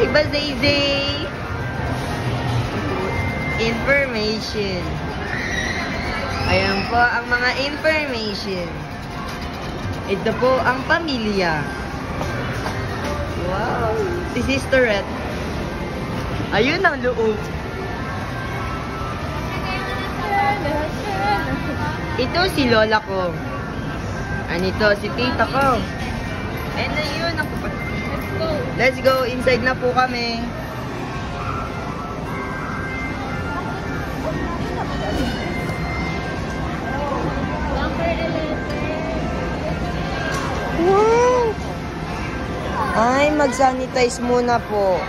Di ba, Zay? Information. Ayan po ang mga information. Ito po ang pamilya. Wow! Si Sisterette. Ayun ang loob. Ito si lola ko. Anito si tita ko. And ayun ang... Let's go. Inside na po kami. Wow! Ay, mag-sanitize muna po.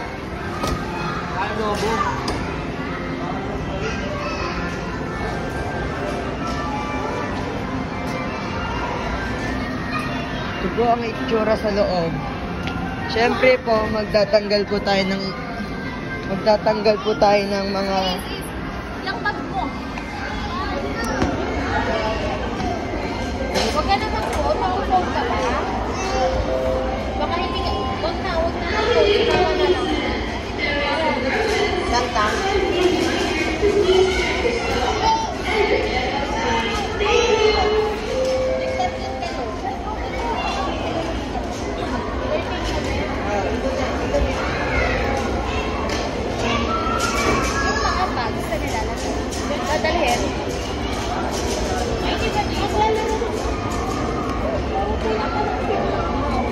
Ito po ang itsura sa loob. Siyempre po, magtatanggal po tayo ng mga... Ilang bag mo? Huwag ka na mag-phone. Mag-phone ka ba? Baka hindi ka... Huwag na mag-phone. Ikaw na lang. Tantang. Dadalhin.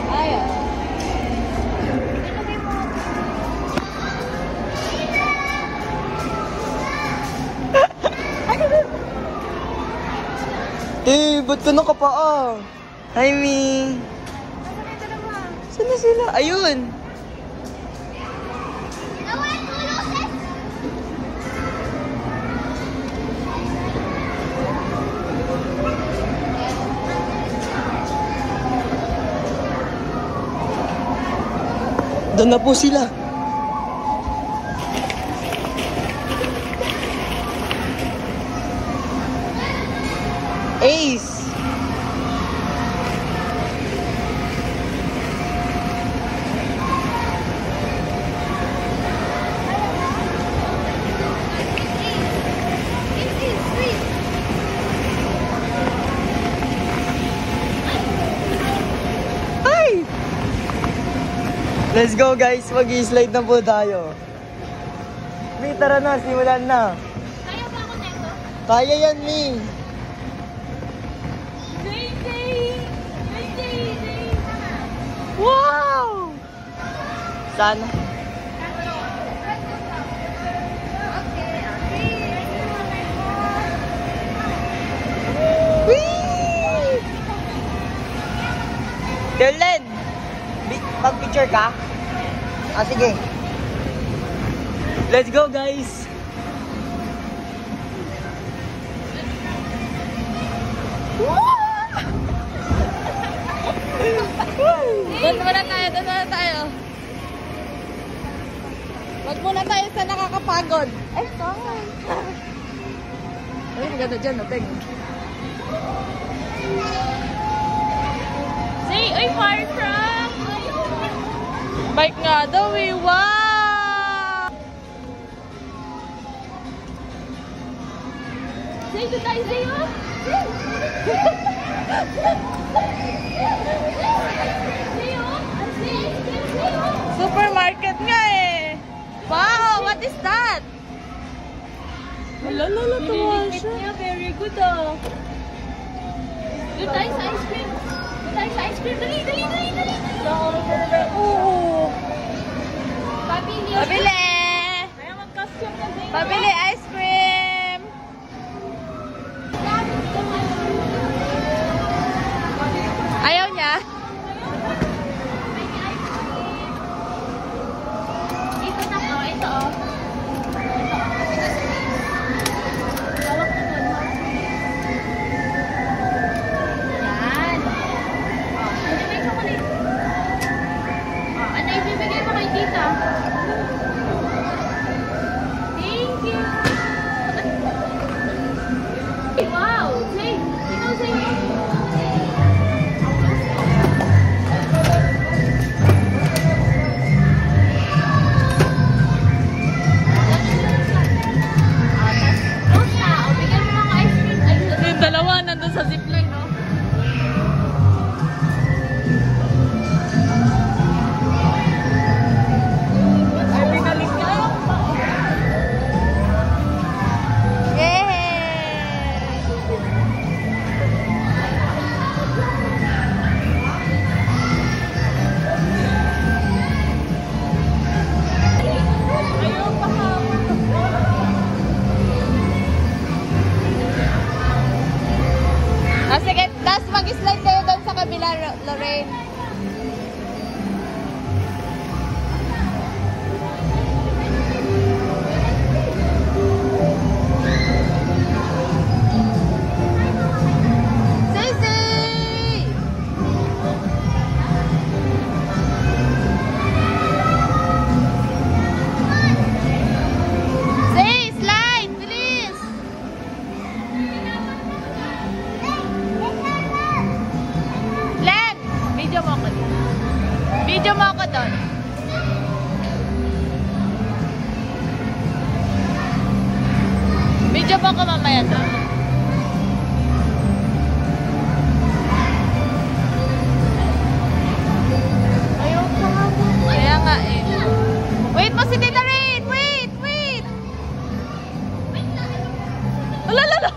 Ayaw. Ba't ka nakapaa? Hi, Mi. Saan na sila? Ayun. Doon na po sila. Ace! Let's go guys, mag-i-slide na po tayo. Mi, tara na, simulan na. Kaya ba ako neto? Kaya yan, Mi. Zay! Wow! Sana. Whee! Darlen! Pag-picture ka? Ah, sige. Let's go, guys! Doon muna tayo. Wag muna tayo sa nakakapagod. Ay, sorry. Ay, maganda dyan, nating. Say, ay, fire truck! Bike nga daw eh, wow! Say, ito tayo sa'yo! Supermarket nga eh! Wow! What is that? Lala, tuwa siya. Very good ah. Doon tayo sa ice cream. Dali! Oo! Pabili! Pabili ice cream! Ayaw niya? Ito na po, ito oh. Hawak na doon. Yan. May chocolate. Ano ibibigay mo kay tita? Thank you! Zipline, no? Ay, binalik ka. Ayaw pa ka. Ah, sige, tapos mag-slide kayo doon sa kabila, Lorraine. Sisi! Say, slide, bilis! Len, video mo ako doon. Video mo ako doon. Video mo ako mamaya doon. Ayaw pa nga mo. Kaya nga eh. Wait mo si Tita Rain! Wait! Wait! Alalala!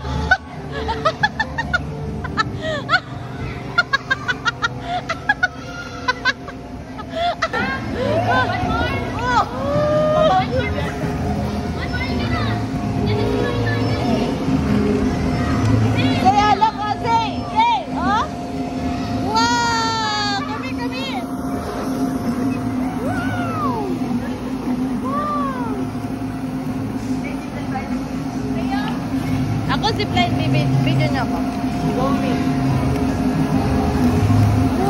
Ako zipline, video niya ako.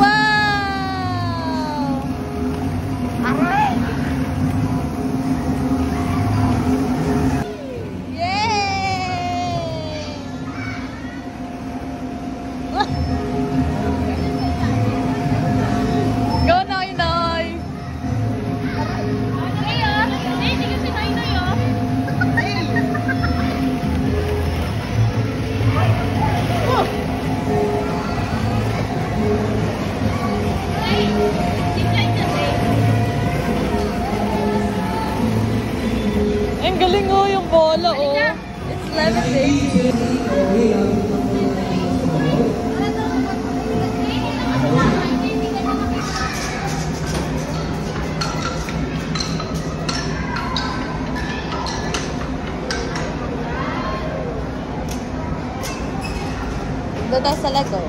Wow! Aray! Yay! Go, Noy Noy! Hindi kasi Noy Noy, oh! Ang galing oh yung bola oh. It's levitating. Doon tayo sa Lego.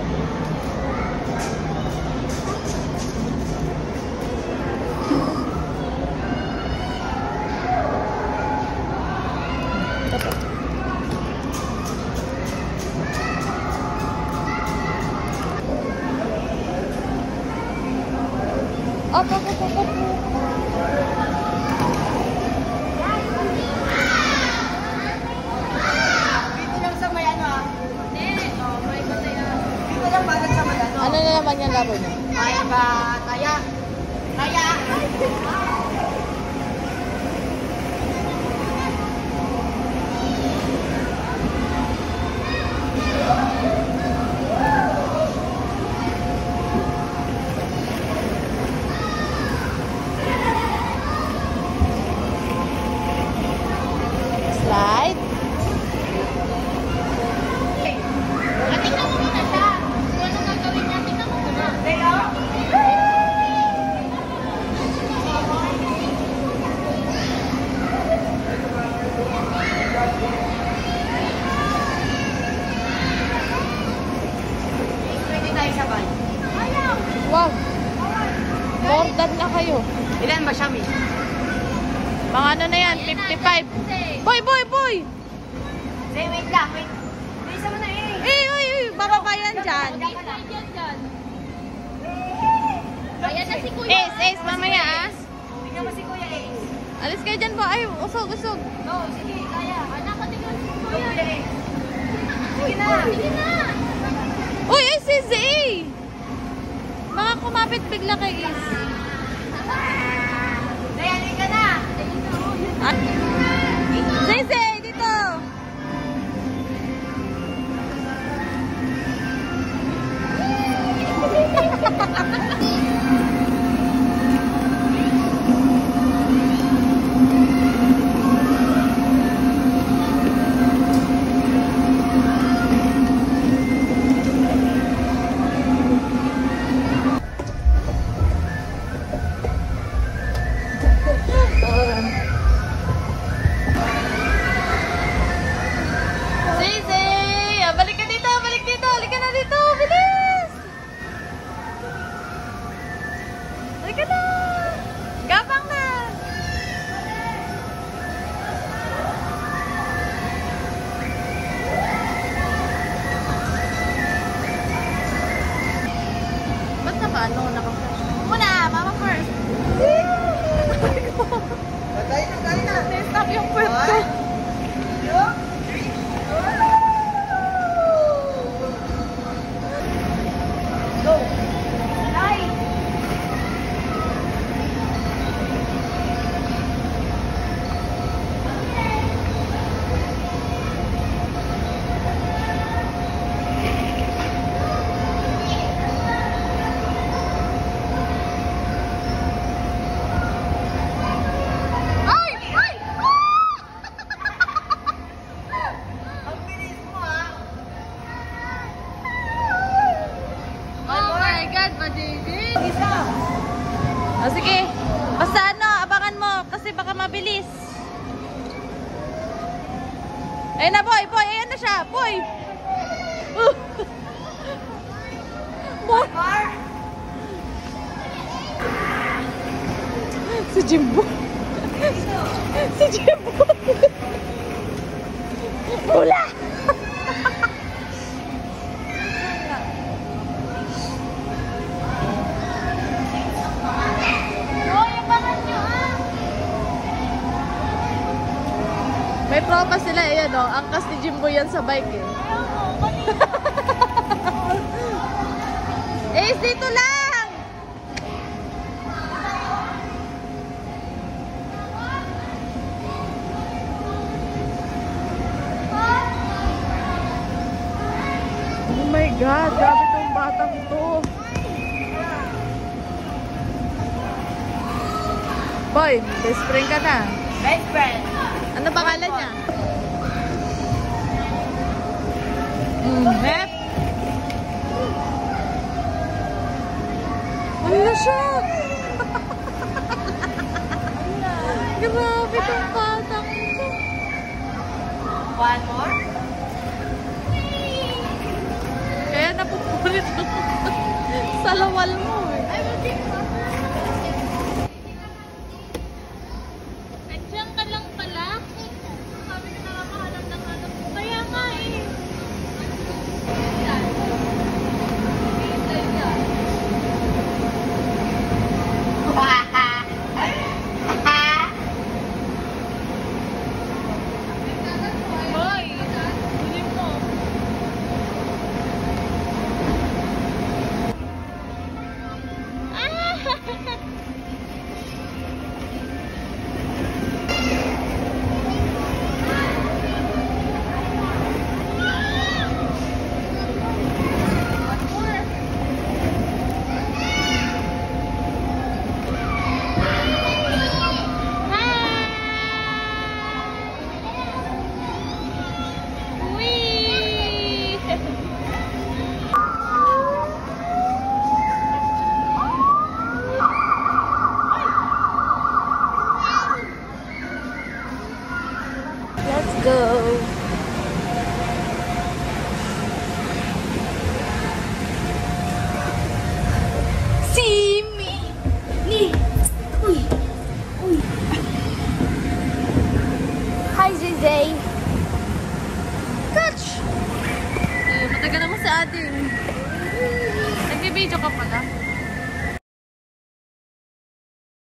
Up. Dito lang sa may ano ah. May bataya. Dito lang ba sa may ano? Ano na naman yung labo niya? May bataya. Taya. Slide. Tingnan mo muna siya. Kung ano gagawin niya, tingnan mo muna. Leo? Pwede tayo sabay. Wow. More than na kayo. Ilan ba siya, Miss? Mga ano na yan? 55. Boy! Say, wait lang, wait. Isa mo na eh. Uy! Bababa yan dyan. Ayan na si Kuya. Ace, mamaya ah. Tingnan mo si Kuya Ace. Alis kayo dyan po. Ay, usog. No, sige, kaya. Anak ka tingnan si Go, Kuya. Kuya Ace. Sige na. Sige na. Uy, Ace is A. Baka kumapit bigla kay Ace. Dayali ka na. Zay, dito. ano, naka-flash. Muna, mama first. Patay na. Stop yung first ko. 1, 2, 3. Go! O sige, basta ano, abangan mo kasi baka mabilis. Ayun na boy, ayan na siya, boy. Boy. Si Jimbo. Si Jimbo. Bula. May tropa sila, ayan o. Angkas ni Jimbo yan sa bike eh. Eh, dito lang! Oh my God, grabe tong batang to. Boy, best friend ka na. Best friend. Ano pangalan niya? Mep? Ano siya? Grabe itong batang ito. One more? Kaya napupulit ako sa lawal mo eh. Nandiyan ka lang pala. Sabi ko nakakahanap ng hanap ko. Kaya nga eh. Yan. Hintay yan. Hoy! Huli mo. Let's go. See me. Hi, Zizay. Touch. Matagal naman sa atin. Nag-video ka pala.